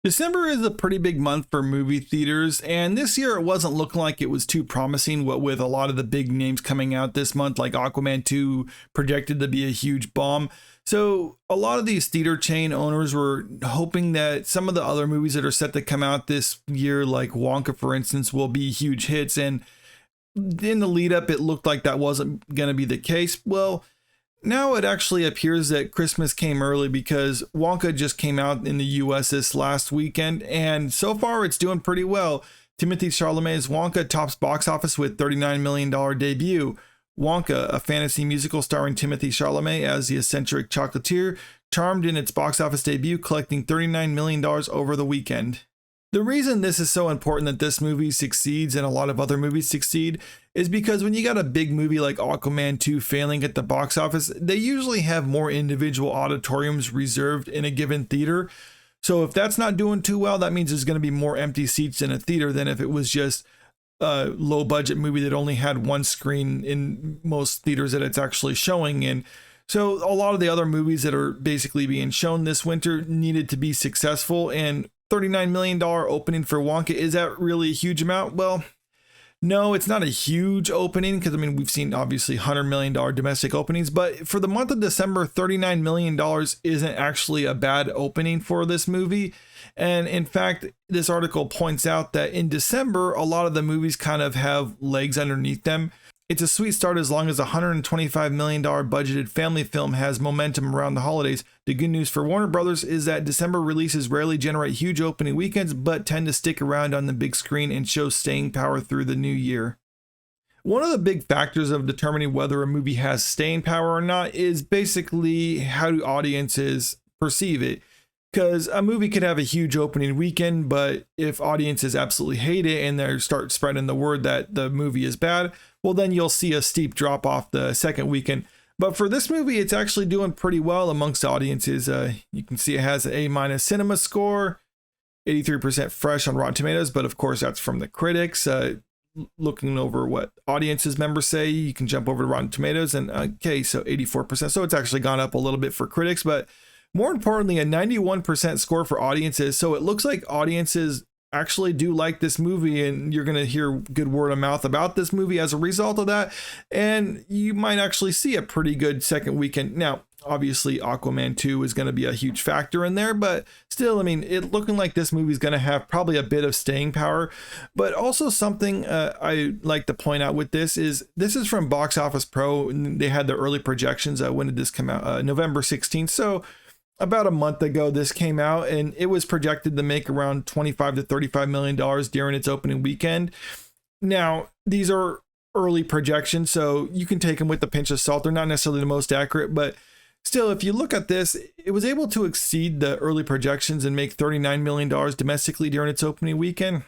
December is a pretty big month for movie theaters, and this year it wasn't looking like it was too promising, what with a lot of the big names coming out this month, like Aquaman 2 projected to be a huge bomb. So a lot of these theater chain owners were hoping that some of the other movies that are set to come out this year, like Wonka, for instance, will be huge hits. And in the lead up, it looked like that wasn't going to be the case. Well, now it actually appears that Christmas came early because Wonka just came out in the US this last weekend, and so far it's doing pretty well. Timothee Chalamet's Wonka tops box office with $39 million debut. Wonka, a fantasy musical starring Timothee Chalamet as the eccentric chocolatier, charmed in its box office debut, collecting $39 million over the weekend. The reason this is so important that this movie succeeds and a lot of other movies succeed is because when you got a big movie like Aquaman 2 failing at the box office, they usually have more individual auditoriums reserved in a given theater. So if that's not doing too well, that means there's going to be more empty seats in a theater than if it was just a low budget movie that only had one screen in most theaters that it's actually showing in. So a lot of the other movies that are basically being shown this winter needed to be successful, and $39 million opening for Wonka, is that really a huge amount? Well, no, it's not a huge opening because, I mean, we've seen obviously $100 million domestic openings, but for the month of December, $39 million isn't actually a bad opening for this movie. And in fact, this article points out that in December, a lot of the movies kind of have legs underneath them. It's a sweet start as long as a $125 million budgeted family film has momentum around the holidays. The good news for Warner Brothers is that December releases rarely generate huge opening weekends, but tend to stick around on the big screen and show staying power through the new year. One of the big factors of determining whether a movie has staying power or not is basically how do audiences perceive it. Because a movie could have a huge opening weekend, but if audiences absolutely hate it and they start spreading the word that the movie is bad, well, then you'll see a steep drop off the second weekend. But for this movie, it's actually doing pretty well amongst audiences. You can see it has an A- cinema score, 83% fresh on Rotten Tomatoes, but of course that's from the critics. Looking over what audiences members say, you can jump over to Rotten Tomatoes, and okay, so 84%. So it's actually gone up a little bit for critics, but more importantly, a 91% score for audiences. So it looks like audiences actually do like this movie, and you're going to hear good word of mouth about this movie as a result of that. And you might actually see a pretty good second weekend. Now, obviously, Aquaman 2 is going to be a huge factor in there, but still, I mean, it looking like this movie is going to have probably a bit of staying power. But also something I like to point out with this is from Box Office Pro. And they had the early projections. When did this come out? November 16th. So about a month ago, this came out, and it was projected to make around $25 to $35 million during its opening weekend. Now, these are early projections, so you can take them with a pinch of salt. They're not necessarily the most accurate, but still, if you look at this, it was able to exceed the early projections and make $39 million domestically during its opening weekend.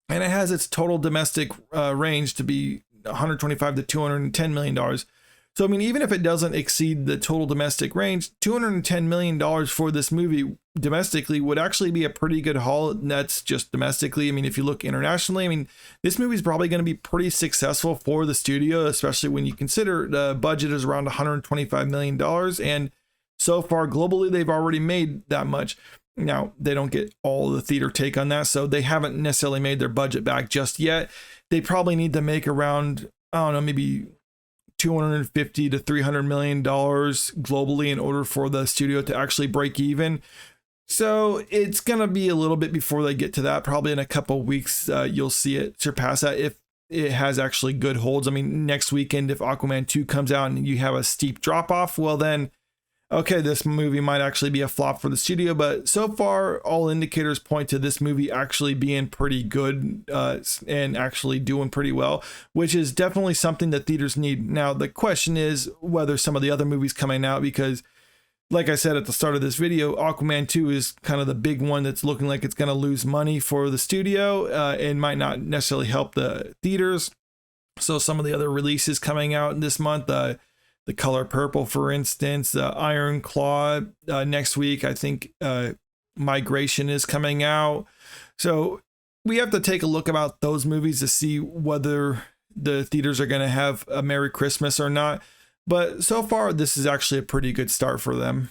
And it has its total domestic range to be $125 to $210 million. So, I mean, even if it doesn't exceed the total domestic range, $210 million for this movie domestically would actually be a pretty good haul. And that's just domestically. I mean, if you look internationally, I mean, this movie is probably going to be pretty successful for the studio, especially when you consider the budget is around $125 million. And so far globally, they've already made that much. Now, they don't get all the theater take on that, so they haven't necessarily made their budget back just yet. They probably need to make around, I don't know, maybe $250 to $300 million globally in order for the studio to actually break even. So it's going to be a little bit before they get to that. Probably in a couple of weeks, you'll see it surpass that if it has actually good holds. I mean, next weekend, if Aquaman 2 comes out and you have a steep drop off, well then, okay, this movie might actually be a flop for the studio, but so far, all indicators point to this movie actually being pretty good and actually doing pretty well, which is definitely something that theaters need. Now, the question is whether some of the other movies coming out, because like I said at the start of this video, Aquaman 2 is kind of the big one that's looking like it's going to lose money for the studio and might not necessarily help the theaters. So some of the other releases coming out this month, The Color Purple, for instance, Iron Claw next week. I think Migration is coming out. So we have to take a look about those movies to see whether the theaters are going to have a Merry Christmas or not. But so far, this is actually a pretty good start for them.